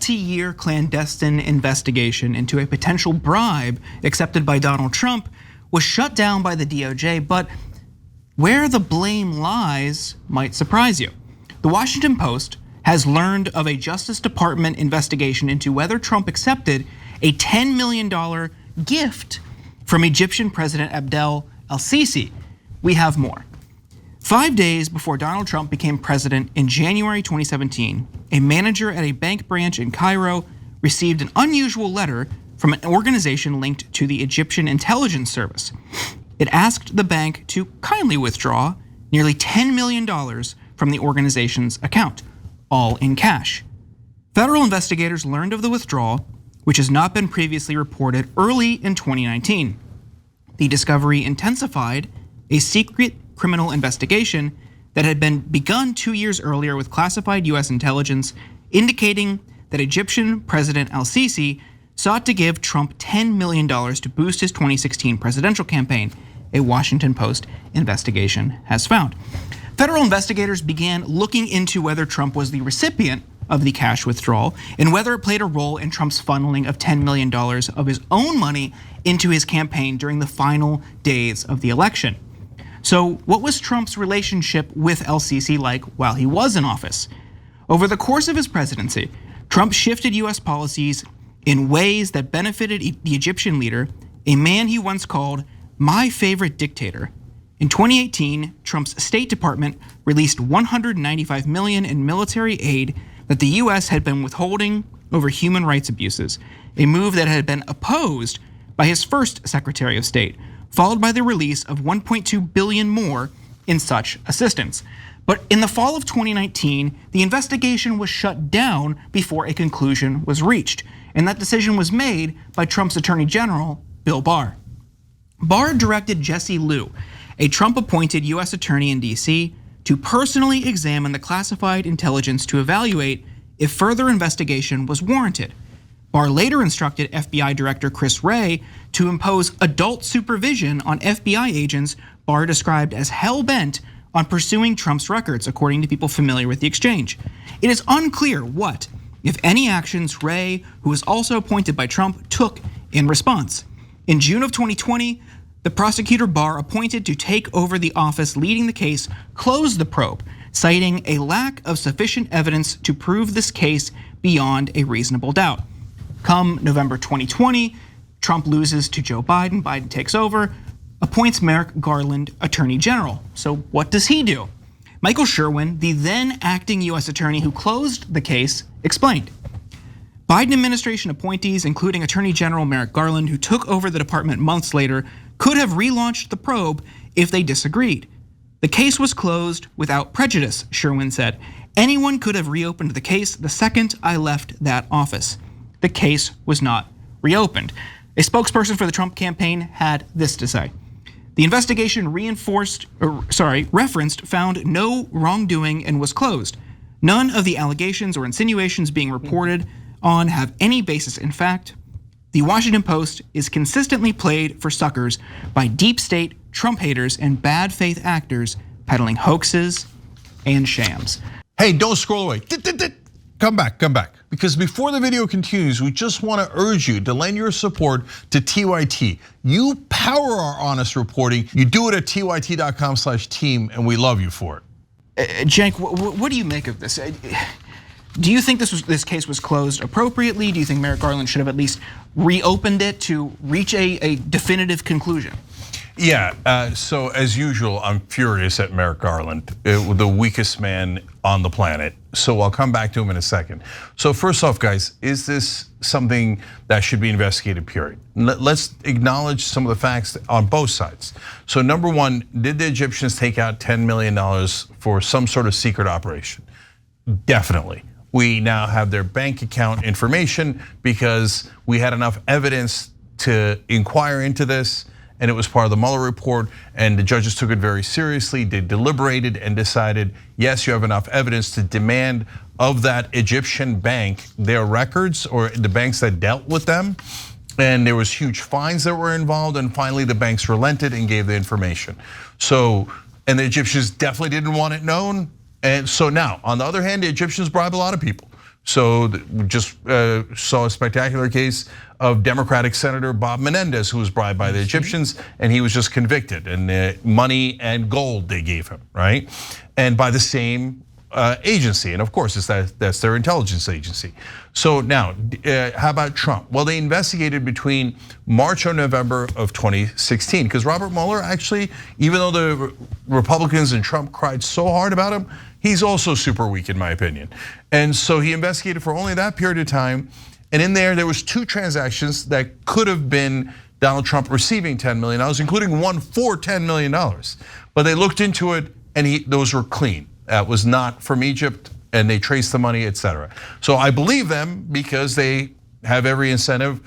multi-year clandestine investigation into a potential bribe accepted by Donald Trump was shut down by the DOJ, but where the blame lies might surprise you. The Washington Post has learned of a Justice Department investigation into whether Trump accepted a $10 million gift from Egyptian President Abdel El-Sisi. We have more. 5 days before Donald Trump became president in January 2017, a manager at a bank branch in Cairo received an unusual letter from an organization linked to the Egyptian intelligence service. It asked the bank to kindly withdraw nearly $10 million from the organization's account, all in cash. Federal investigators learned of the withdrawal, which has not been previously reported, early in 2019. The discovery intensified a secret criminal investigation that had been begun 2 years earlier with classified US intelligence indicating that Egyptian President El-Sisi sought to give Trump $10 million to boost his 2016 presidential campaign, a Washington Post investigation has found. Federal investigators began looking into whether Trump was the recipient of the cash withdrawal and whether it played a role in Trump's funneling of $10 million of his own money into his campaign during the final days of the election. So what was Trump's relationship with El-Sisi like while he was in office? Over the course of his presidency, Trump shifted US policies in ways that benefited the Egyptian leader, a man he once called my favorite dictator. In 2018, Trump's State Department released $195 million in military aid that the US had been withholding over human rights abuses, a move that had been opposed by his first Secretary of State, followed by the release of $1.2 billion more in such assistance. But in the fall of 2019, the investigation was shut down before a conclusion was reached, and that decision was made by Trump's Attorney General, Bill Barr. Barr directed Jesse Liu, a Trump-appointed US attorney in DC, to personally examine the classified intelligence to evaluate if further investigation was warranted. Barr later instructed FBI Director Chris Wray to impose adult supervision on FBI agents Barr described as hell-bent on pursuing Trump's records, according to people familiar with the exchange. It is unclear what, if any, actions Wray, who was also appointed by Trump, took in response. In June of 2020, the prosecutor Barr appointed to take over the office leading the case closed the probe, citing a lack of sufficient evidence to prove this case beyond a reasonable doubt. Come November 2020, Trump loses to Joe Biden, Biden takes over, appoints Merrick Garland Attorney General. So what does he do? Michael Sherwin, the then acting US attorney who closed the case, explained. Biden administration appointees, including Attorney General Merrick Garland, who took over the department months later, could have relaunched the probe if they disagreed. The case was closed without prejudice, Sherwin said. Anyone could have reopened the case the second I left that office. The case was not reopened. A spokesperson for the Trump campaign had this to say. The investigation referenced found no wrongdoing and was closed. None of the allegations or insinuations being reported on have any basis in fact. The Washington Post is consistently played for suckers by deep state, Trump haters, and bad faith actors peddling hoaxes and shams. Hey, don't scroll away. Come back. Because before the video continues, we just want to urge you to lend your support to TYT. You power our honest reporting. You do it at tyt.com/team, and we love you for it. Cenk, what do you make of this? Do you think this case was closed appropriately? Do you think Merrick Garland should have at least reopened it to reach a definitive conclusion? Yeah, so as usual, I'm furious at Merrick Garland, the weakest man on the planet. So I'll come back to him in a second. So first off, guys, is this something that should be investigated, period? Let's acknowledge some of the facts on both sides. So number one, did the Egyptians take out $10 million for some sort of secret operation? Definitely. We now have their bank account information because we had enough evidence to inquire into this, and it was part of the Mueller report, and the judges took it very seriously. They deliberated and decided, yes, you have enough evidence to demand of that Egyptian bank their records or the banks that dealt with them. And there was huge fines that were involved, and finally the banks relented and gave the information. So, and the Egyptians definitely didn't want it known. And so now, on the other hand, the Egyptians bribe a lot of people. So just saw a spectacular case of Democratic Senator Bob Menendez, who was bribed by the Egyptians, and he was just convicted, and money and gold they gave him, right? And by the same agency, and of course that's their intelligence agency. So now, how about Trump? Well, they investigated between March or November of 2016, because Robert Mueller actually, even though the Republicans and Trump cried so hard about him, he's also super weak in my opinion. And so he investigated for only that period of time, and in there was 2 transactions that could have been Donald Trump receiving $10 million, including one for $10 million. But they looked into it, and those were clean. That was not from Egypt, and they traced the money, etc. So I believe them because they have every incentive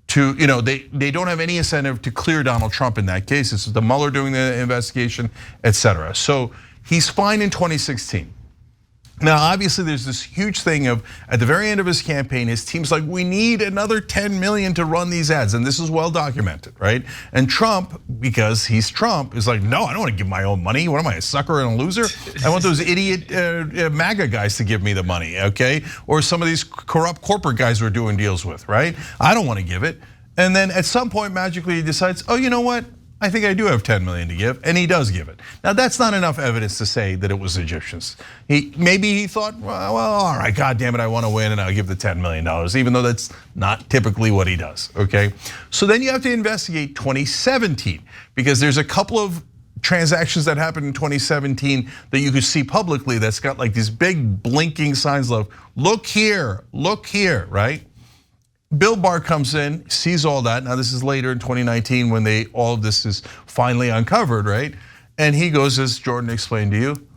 to, they don't have any incentive to clear Donald Trump in that case. It's the Mueller doing the investigation, etc. So he's fine in 2016. Now, obviously, there's this huge thing of at the very end of his campaign, his team's like, we need another 10 million to run these ads, and this is well documented, right? And Trump, because he's Trump, is like, no, I don't want to give my own money. What am I, a sucker and a loser? I want those idiot MAGA guys to give me the money, okay? Or some of these corrupt corporate guys we're doing deals with, right? I don't want to give it. And then at some point, magically, he decides, oh, you know what? I think I do have 10 million to give, and he does give it. Now that's not enough evidence to say that it was Egyptians. Maybe he thought, well, all right, God damn it, I want to win, and I'll give the $10 million, even though that's not typically what he does, okay? So then you have to investigate 2017, because there's a couple of transactions that happened in 2017 that you could see publicly that's got like these big blinking signs of, look here, right? Bill Barr comes in, sees all that. Now this is later in 2019 when all of this is finally uncovered, right? And he goes, as Jordan explained to you,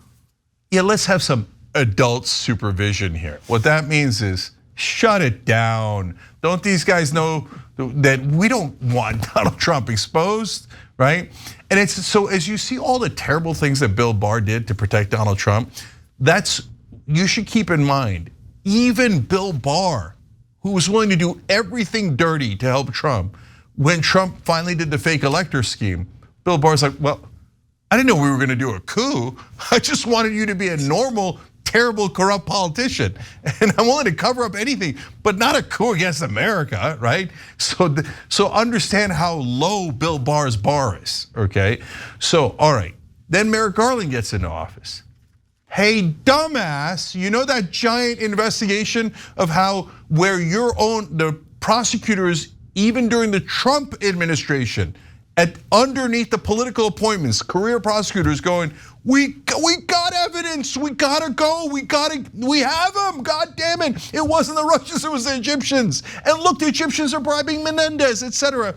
yeah, let's have some adult supervision here. What that means is shut it down. Don't these guys know that we don't want Donald Trump exposed, right? And it's so as you see all the terrible things that Bill Barr did to protect Donald Trump, you should keep in mind, even Bill Barr, who was willing to do everything dirty to help Trump, when Trump finally did the fake elector scheme, Bill Barr's like, well, I didn't know we were gonna do a coup. I just wanted you to be a normal, terrible, corrupt politician. And I'm willing to cover up anything, but not a coup against America, right? So understand how low Bill Barr's bar is, okay? So, all right, then Merrick Garland gets into office. Hey, dumbass, you know that giant investigation of where the prosecutors, even during the Trump administration, underneath the political appointments, career prosecutors going, we got evidence, we gotta go, we have them, God damn it. It wasn't the Russians, it was the Egyptians. And look, the Egyptians are bribing Menendez, etc.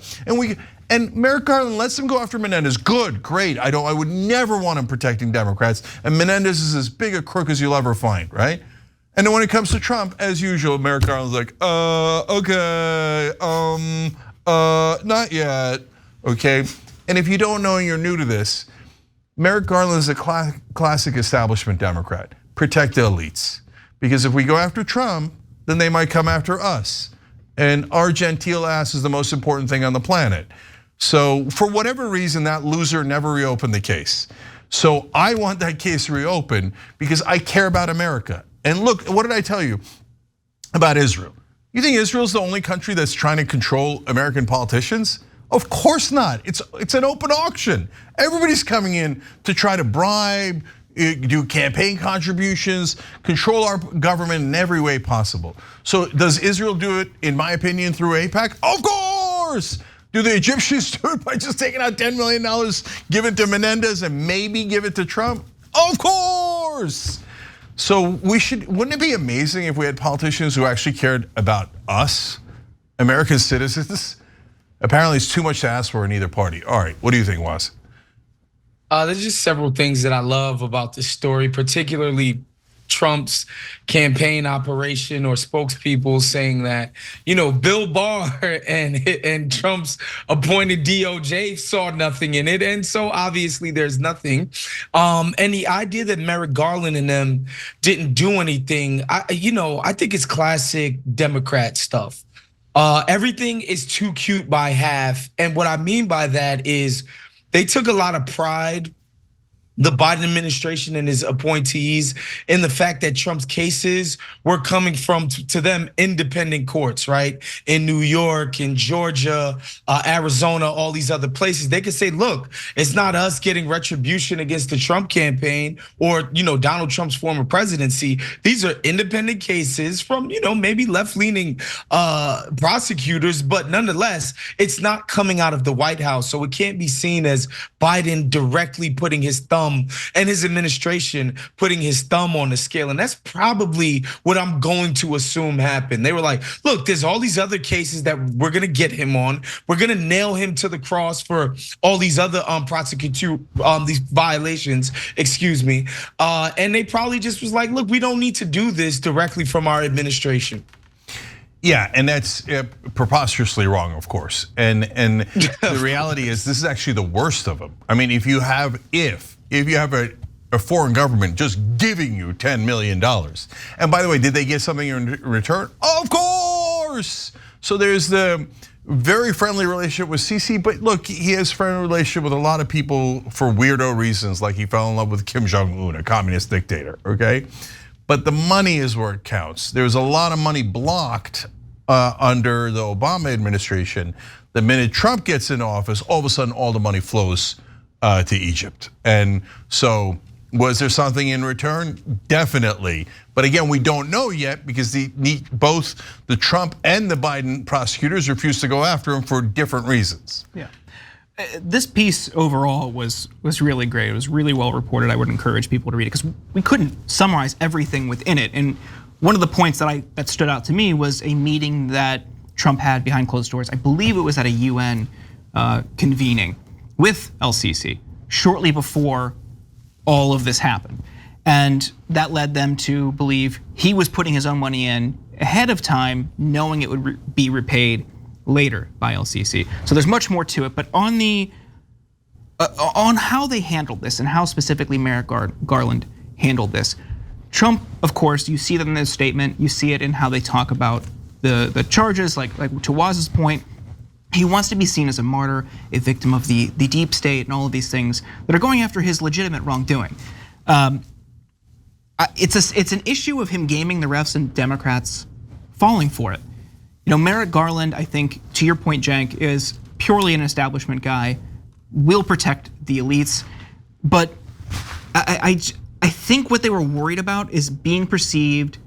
And Merrick Garland lets them go after Menendez. Good, great. I would never want him protecting Democrats. And Menendez is as big a crook as you'll ever find, right? And then when it comes to Trump, as usual, Merrick Garland's like, okay, not yet, okay? And if you don't know and you're new to this, Merrick Garland is a classic establishment Democrat. Protect the elites. Because if we go after Trump, then they might come after us. And our genteel ass is the most important thing on the planet. So for whatever reason, that loser never reopened the case. So I want that case reopened because I care about America. And look, what did I tell you about Israel? You think Israel's the only country that's trying to control American politicians? Of course not. It's an open auction. Everybody's coming in to try to bribe, do campaign contributions, control our government in every way possible. So does Israel do it, in my opinion, through AIPAC? Of course. Do the Egyptians do it by just taking out $10 million, give it to Menendez and maybe give it to Trump? Of course. So wouldn't it be amazing if we had politicians who actually cared about us, American citizens? Apparently it's too much to ask for in either party. All right, what do you think, Waz? There's just several things that I love about this story, particularly Trump's campaign operation or spokespeople saying that, Bill Barr and Trump's appointed DOJ saw nothing in it. And so obviously there's nothing. And the idea that Merrick Garland and them didn't do anything, I think it's classic Democrat stuff. Everything is too cute by half. And what I mean by that is they took a lot of pride the Biden administration and his appointees in the fact that Trump's cases were coming from, to them, independent courts, right? In New York, in Georgia, Arizona, all these other places. They could say, look, it's not us getting retribution against the Trump campaign or Donald Trump's former presidency. These are independent cases from maybe left-leaning prosecutors, but nonetheless, it's not coming out of the White House. So it can't be seen as Biden directly putting his thumb and his administration putting his thumb on the scale. And that's probably what I'm going to assume happened. They were like, look, there's all these other cases that we're gonna get him on. We're gonna nail him to the cross for all these other these violations, excuse me. And they probably just was like, look, we don't need to do this directly from our administration. Yeah, and that's preposterously wrong, of course. And the reality is, this is actually the worst of them. I mean, if you have a foreign government just giving you $10 million, and by the way, did they get something in return? Of course. So there's the very friendly relationship with Sisi, but look, he has a friendly relationship with a lot of people for weirdo reasons, like he fell in love with Kim Jong-un, a communist dictator, okay? But the money is where it counts. There's a lot of money blocked under the Obama administration. The minute Trump gets in office, all of a sudden all the money flows to Egypt. And so was there something in return? Definitely. But again, we don't know yet because both the Trump and the Biden prosecutors refused to go after him for different reasons. Yeah. This piece overall was really great. It was really well reported. I would encourage people to read it because we couldn't summarize everything within it. And one of the points that stood out to me was a meeting that Trump had behind closed doors. I believe it was at a UN convening with El-Sisi shortly before all of this happened. And that led them to believe he was putting his own money in ahead of time, knowing it would be repaid later by El-Sisi. So there's much more to it, but on how they handled this and how specifically Merrick Garland handled this, Trump, of course, you see that in this statement, you see it in how they talk about the charges, like to Waz's point, he wants to be seen as a martyr, a victim of the deep state and all of these things that are going after his legitimate wrongdoing. It's an issue of him gaming the refs and Democrats falling for it. Merrick Garland, I think, to your point, Cenk, is purely an establishment guy, will protect the elites, but I think what they were worried about is being perceived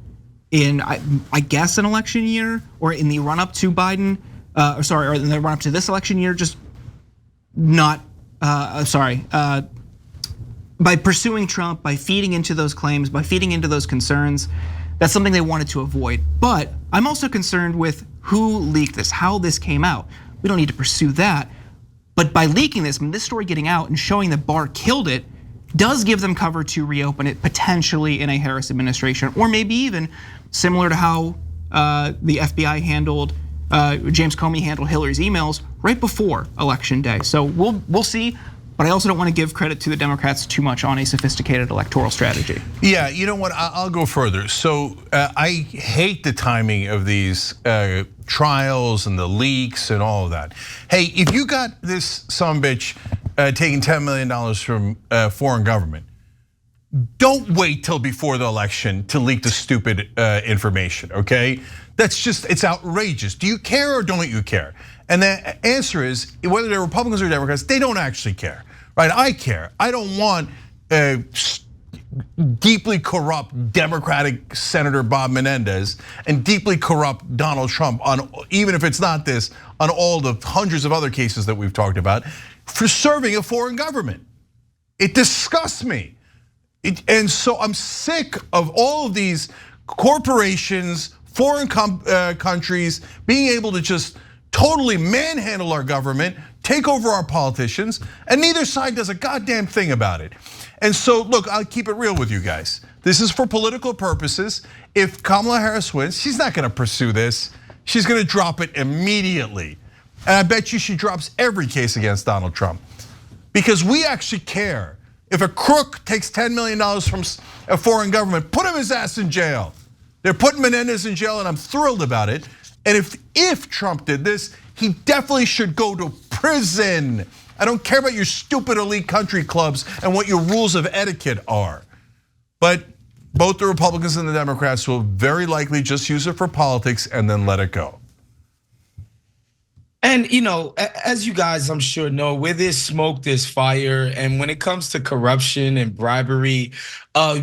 in, I guess, an election year or in the run up to Biden, or in the run up to this election year, just not, by pursuing Trump, by feeding into those claims, by feeding into those concerns. That's something they wanted to avoid. But I'm also concerned with who leaked this, how this came out. We don't need to pursue that. But by leaking this, this story getting out and showing that Barr killed it does give them cover to reopen it potentially in a Harris administration, or maybe even similar to how the FBI handled, James Comey handled Hillary's emails right before Election Day. So we'll see. But I also don't want to give credit to the Democrats too much on a sophisticated electoral strategy. Yeah, you know what? I'll go further. So I hate the timing of these trials and the leaks and all of that. Hey, if you got this sumbitch taking $10 million from a foreign government, don't wait till before the election to leak the stupid information, okay? It's outrageous. Do you care or don't you care? And the answer is, whether they're Republicans or Democrats, they don't actually care, right? I care. I don't want deeply corrupt Democratic Senator Bob Menendez and deeply corrupt Donald Trump on, even if it's not this, on all the hundreds of other cases that we've talked about, for serving a foreign government. It disgusts me. And so I'm sick of all of these corporations, foreign countries being able to just totally manhandle our government, take over our politicians, and neither side does a goddamn thing about it. And so, look, I'll keep it real with you guys. This is for political purposes. If Kamala Harris wins, she's not gonna pursue this. She's gonna drop it immediately. And I bet you she drops every case against Donald Trump. Because we actually care. If a crook takes $10 million from a foreign government, put his ass in jail. They're putting Menendez in jail, and I'm thrilled about it. And if Trump did this, he definitely should go to prison. I don't care about your stupid elite country clubs and what your rules of etiquette are. But both the Republicans and the Democrats will very likely just use it for politics and then let it go. And as you guys I'm sure know, where there's smoke, there's fire. And when it comes to corruption and bribery,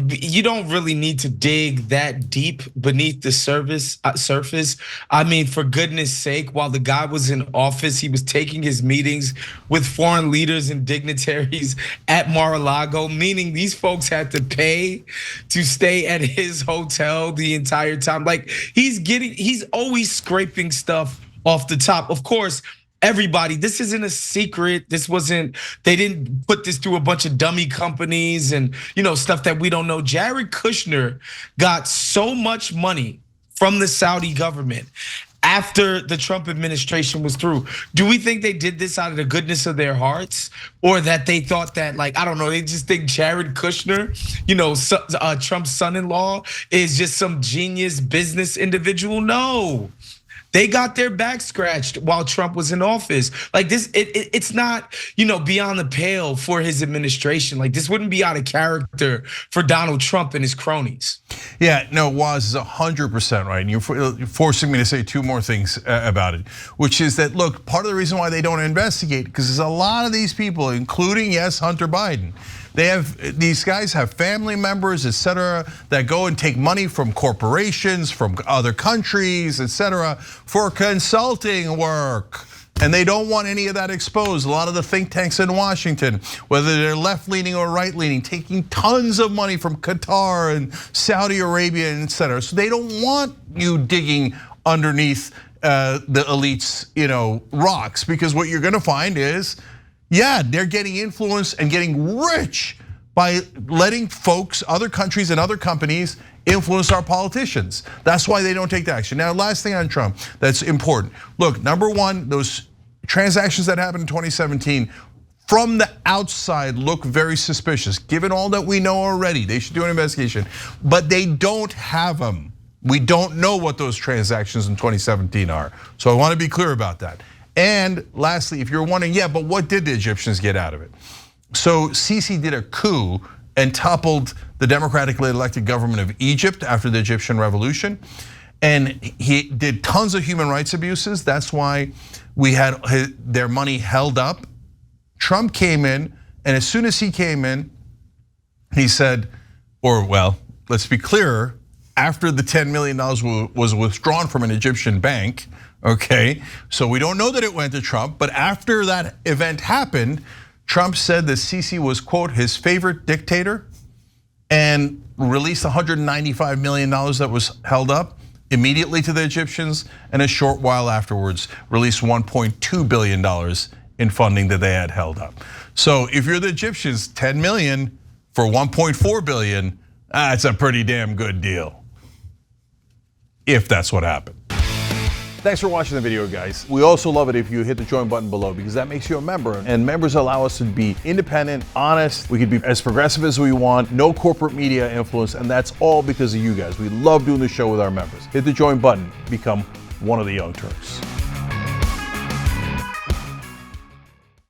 you don't really need to dig that deep beneath the surface. I mean, for goodness sake, while the guy was in office, he was taking his meetings with foreign leaders and dignitaries at Mar-a-Lago, meaning these folks had to pay to stay at his hotel the entire time. Like he's always scraping stuff off the top. Of course, everybody, this isn't a secret. They didn't put this through a bunch of dummy companies and stuff that we don't know. Jared Kushner got so much money from the Saudi government after the Trump administration was through. Do we think they did this out of the goodness of their hearts, or that they thought that, like, I don't know, they just think Jared Kushner, Trump's son-in-law, is just some genius business individual? No. They got their back scratched while Trump was in office. Like this, it's not, beyond the pale for his administration. Like this wouldn't be out of character for Donald Trump and his cronies. Yeah, no, Waz is 100% right. And you're forcing me to say two more things about it, which is that, look, part of the reason why they don't investigate, because there's a lot of these people, including, yes, Hunter Biden. These guys have family members, etc., that go and take money from corporations, from other countries, etc., for consulting work. And they don't want any of that exposed. A lot of the think tanks in Washington, whether they're left-leaning or right-leaning, taking tons of money from Qatar and Saudi Arabia, etc. So they don't want you digging underneath the elites, rocks, because what you're gonna find is, yeah, they're getting influence and getting rich by letting folks, other countries and other companies influence our politicians. That's why they don't take the action. Now, last thing on Trump that's important. Look, number one, those transactions that happened in 2017 from the outside look very suspicious. Given all that we know already, they should do an investigation, but they don't have them. We don't know what those transactions in 2017 are. So I want to be clear about that. And lastly, if you're wondering, yeah, but what did the Egyptians get out of it? So Sisi did a coup and toppled the democratically elected government of Egypt after the Egyptian revolution. And he did tons of human rights abuses. That's why we had their money held up. Trump came in, and as soon as he came in, he said, or well, let's be clearer, after the $10 million was withdrawn from an Egyptian bank, okay? So we don't know that it went to Trump, but after that event happened, Trump said that Sisi was, quote, his favorite dictator, and released $195 million that was held up immediately to the Egyptians, and a short while afterwards released $1.2 billion in funding that they had held up. So if you're the Egyptians, 10 million for 1.4 billion, that's a pretty damn good deal, if that's what happened. Thanks for watching the video, guys. We also love it if you hit the join button below, because that makes you a member, and members allow us to be independent, honest. We can be as progressive as we want, no corporate media influence, and that's all because of you guys. We love doing the show with our members. Hit the join button, become one of the Young Turks.